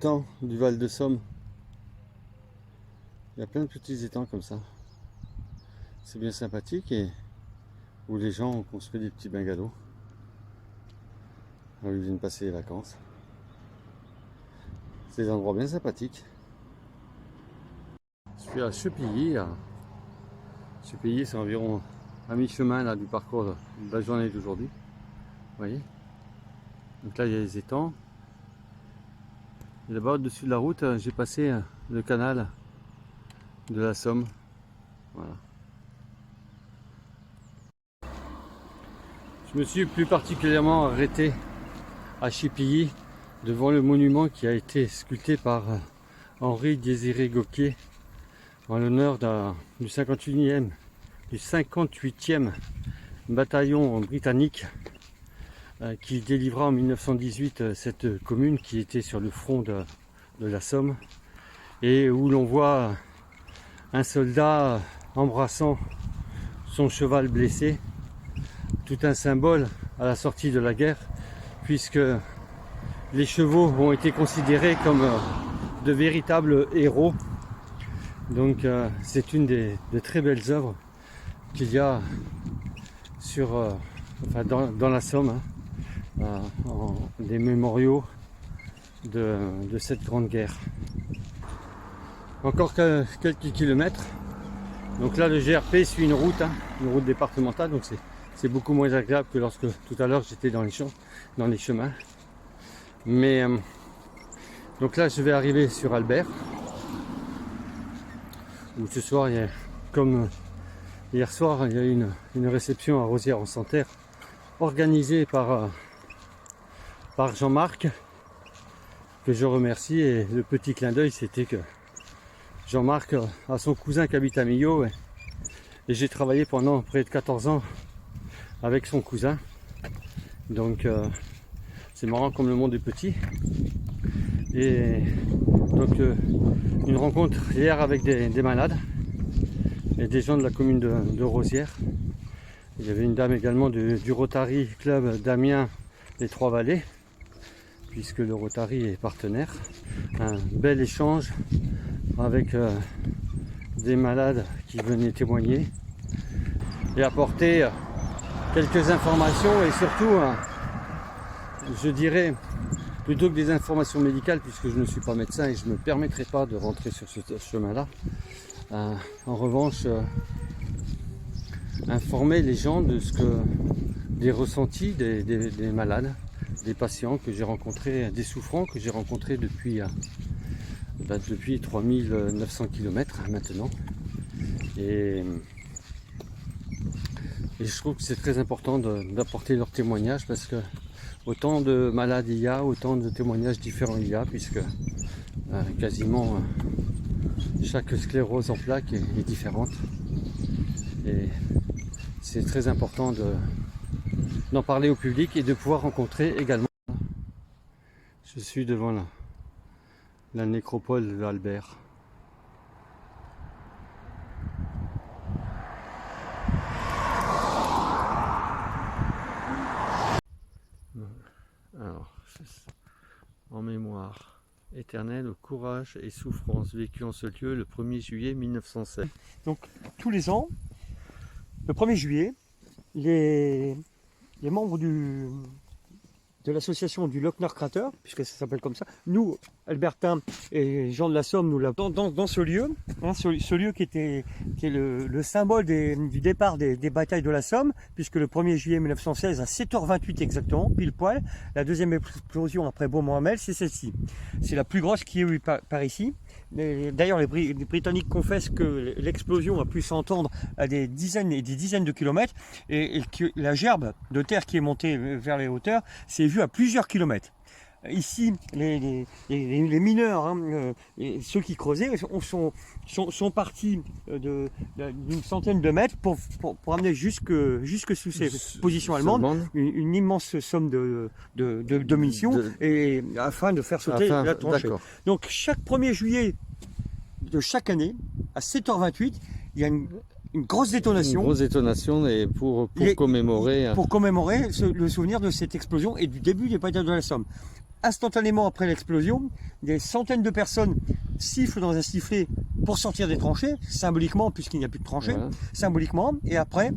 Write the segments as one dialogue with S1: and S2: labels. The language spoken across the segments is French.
S1: étangs du Val de Somme. Il y a plein de petits étangs comme ça. C'est bien sympathique et où les gens ont construit des petits bungalows. Où ils viennent passer les vacances. C'est des endroits bien sympathiques. Je suis à Chepilly. Chepilly, c'est environ à mi-chemin là du parcours de la journée d'aujourd'hui. Vous voyez? Donc là, il y a les étangs. Et là-bas, au-dessus de la route, j'ai passé le canal de la Somme. Voilà. Je me suis plus particulièrement arrêté à Chepilly devant le monument qui a été sculpté par Henri Désiré Gautier en l'honneur du 58e bataillon britannique qui délivra en 1918 cette commune qui était sur le front de la Somme et où l'on voit un soldat embrassant son cheval blessé, tout un symbole à la sortie de la guerre puisque les chevaux ont été considérés comme de véritables héros. Donc c'est une des très belles œuvres qu'il y a sur, dans la Somme, des mémoriaux de cette grande guerre. Encore quelques kilomètres. Donc là le GRP suit une route départementale, donc c'est beaucoup moins agréable que lorsque tout à l'heure j'étais dans les champs, dans les chemins. Mais donc là je vais arriver sur Albert, où ce soir il y a, comme hier soir, il y a une réception à Rosières-en-Santerre organisée par Jean-Marc, que je remercie. Et le petit clin d'œil, c'était que Jean-Marc a son cousin qui habite à Millau, et j'ai travaillé pendant près de 14 ans avec son cousin. Donc c'est marrant comme le monde est petit. Et donc une rencontre hier avec des malades et des gens de la commune de Rosières. Il y avait une dame également du Rotary Club d'Amiens les Trois-Vallées, puisque le Rotary est partenaire. Un bel échange avec des malades qui venaient témoigner et apporter quelques informations et surtout, je dirais, plutôt que des informations médicales, puisque je ne suis pas médecin et je ne me permettrai pas de rentrer sur ce chemin-là. En revanche, informer les gens de des ressentis des malades, des patients que j'ai rencontrés, des souffrants que j'ai rencontrés depuis 3900 km maintenant. Et je trouve que c'est très important d'apporter leur témoignage, parce que autant de malades il y a, autant de témoignages différents il y a, puisque quasiment chaque sclérose en plaques est différente. Et c'est très important d'en parler au public et de pouvoir rencontrer également. Je suis devant la nécropole d'Albert. Alors, en mémoire éternelle, courage et souffrance vécu en ce lieu le 1er juillet 1916.
S2: Donc tous les ans, le 1er juillet, les membres de l'association du Lochner Crater, puisque ça s'appelle comme ça, nous, Albertains et gens de la Somme, nous l'avons dans ce lieu, ce lieu qui est le symbole du départ des batailles de la Somme, puisque le 1er juillet 1916, à 7h28 exactement, pile poil, la deuxième explosion après Beaumont-Hamel, c'est celle-ci. C'est la plus grosse qui est eu par ici. D'ailleurs, les Britanniques confessent que l'explosion a pu s'entendre à des dizaines et des dizaines de kilomètres, et que la gerbe de terre qui est montée vers les hauteurs s'est vue à plusieurs kilomètres. Ici, les mineurs, et ceux qui creusaient, sont partis d'une centaine de mètres pour amener jusque sous ces positions allemandes une immense somme de munitions, et afin de faire sauter la tranchée. Donc chaque 1er juillet de chaque année, à 7h28, il y a une grosse détonation.
S1: Une grosse détonation, et pour commémorer...
S2: Pour commémorer le souvenir de cette explosion et du début des batailles de la Somme. instantanément après l'explosion, des centaines de personnes sifflent dans un sifflet pour sortir des tranchées, symboliquement, puisqu'il n'y a plus de tranchées,
S1: Voilà.
S2: symboliquement, et après,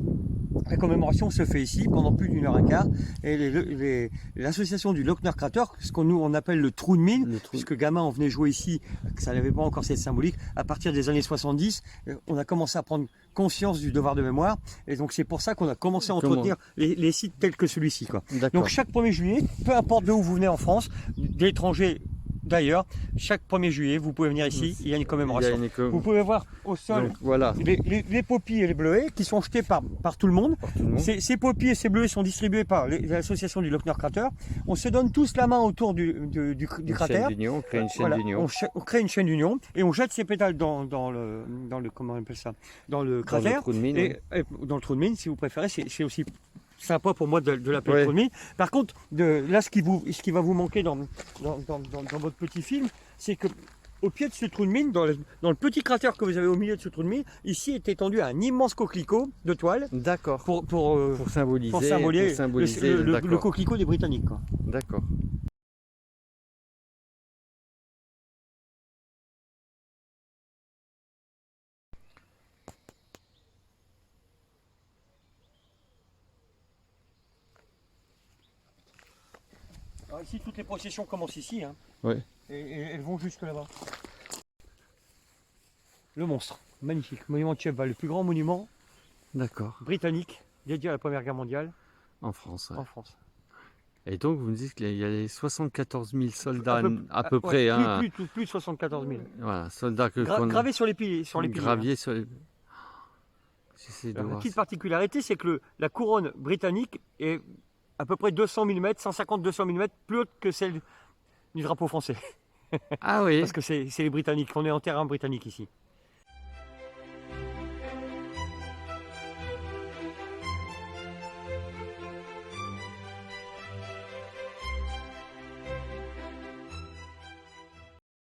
S2: la commémoration se fait ici pendant plus d'une heure et quart, et l'association du Lochner Crater, ce qu'on nous on appelle le trou de mine,
S1: Le trou.
S2: puisque gamin on venait jouer ici, que ça n'avait pas encore cette symbolique, à partir des années 70, on a commencé à prendre conscience du devoir de mémoire, et donc c'est pour ça qu'on a commencé à entretenir les sites tels que celui-ci, quoi.
S1: D'accord.
S2: Donc chaque 1er juillet, peu importe d'où vous venez en France, d'étrangers d'ailleurs, chaque 1er juillet, vous pouvez venir ici, il y a une commémoration. Vous pouvez voir au sol
S1: Donc, voilà.
S2: les poppies et les bleuets qui sont jetés par tout le monde.
S1: Pour tout le monde.
S2: Ces poppies et ces bleuets sont distribués par l'association du Lochner Crater. On se donne tous la main autour du cratère.
S1: On crée une chaîne
S2: Voilà,
S1: d'union.
S2: on crée une chaîne d'union et on jette ces pétales dans le comment on appelle ça, dans le cratère.
S1: Dans le trou de mine.
S2: Et dans le trou de mine, si vous préférez, c'est aussi sympa pour moi de l'appeler
S1: Ouais.
S2: trou de mine. Par contre, là, ce qui va vous manquer dans votre petit film, c'est que au pied de ce trou de mine, dans le petit cratère que vous avez au milieu de ce trou de mine, ici est étendu un immense coquelicot de toile
S1: D'accord.
S2: pour
S1: Symboliser,
S2: le
S1: d'accord.
S2: coquelicot des Britanniques, quoi.
S1: D'accord.
S2: Alors ici, toutes les processions commencent ici, hein,
S1: Ouais.
S2: et elles vont jusque là-bas. Le monstre, magnifique, monument de Cheval, le plus grand monument
S1: D'accord.
S2: britannique dédié à la Première Guerre mondiale
S1: En France. Ouais.
S2: en France.
S1: Et donc vous me dites qu'il y a les 74 000 soldats à peu
S2: ouais,
S1: près, hein.
S2: plus de 74 000.
S1: Voilà, soldats que
S2: Gravés sur les piliers.
S1: graviers sur les. J'essaie de
S2: Alors, la
S1: voir.
S2: petite particularité, c'est que la couronne britannique est à peu près 200 mm, 150-200 mm plus haute que celle du drapeau français.
S1: Ah oui.
S2: Parce que c'est les Britanniques, on est en terrain britannique ici.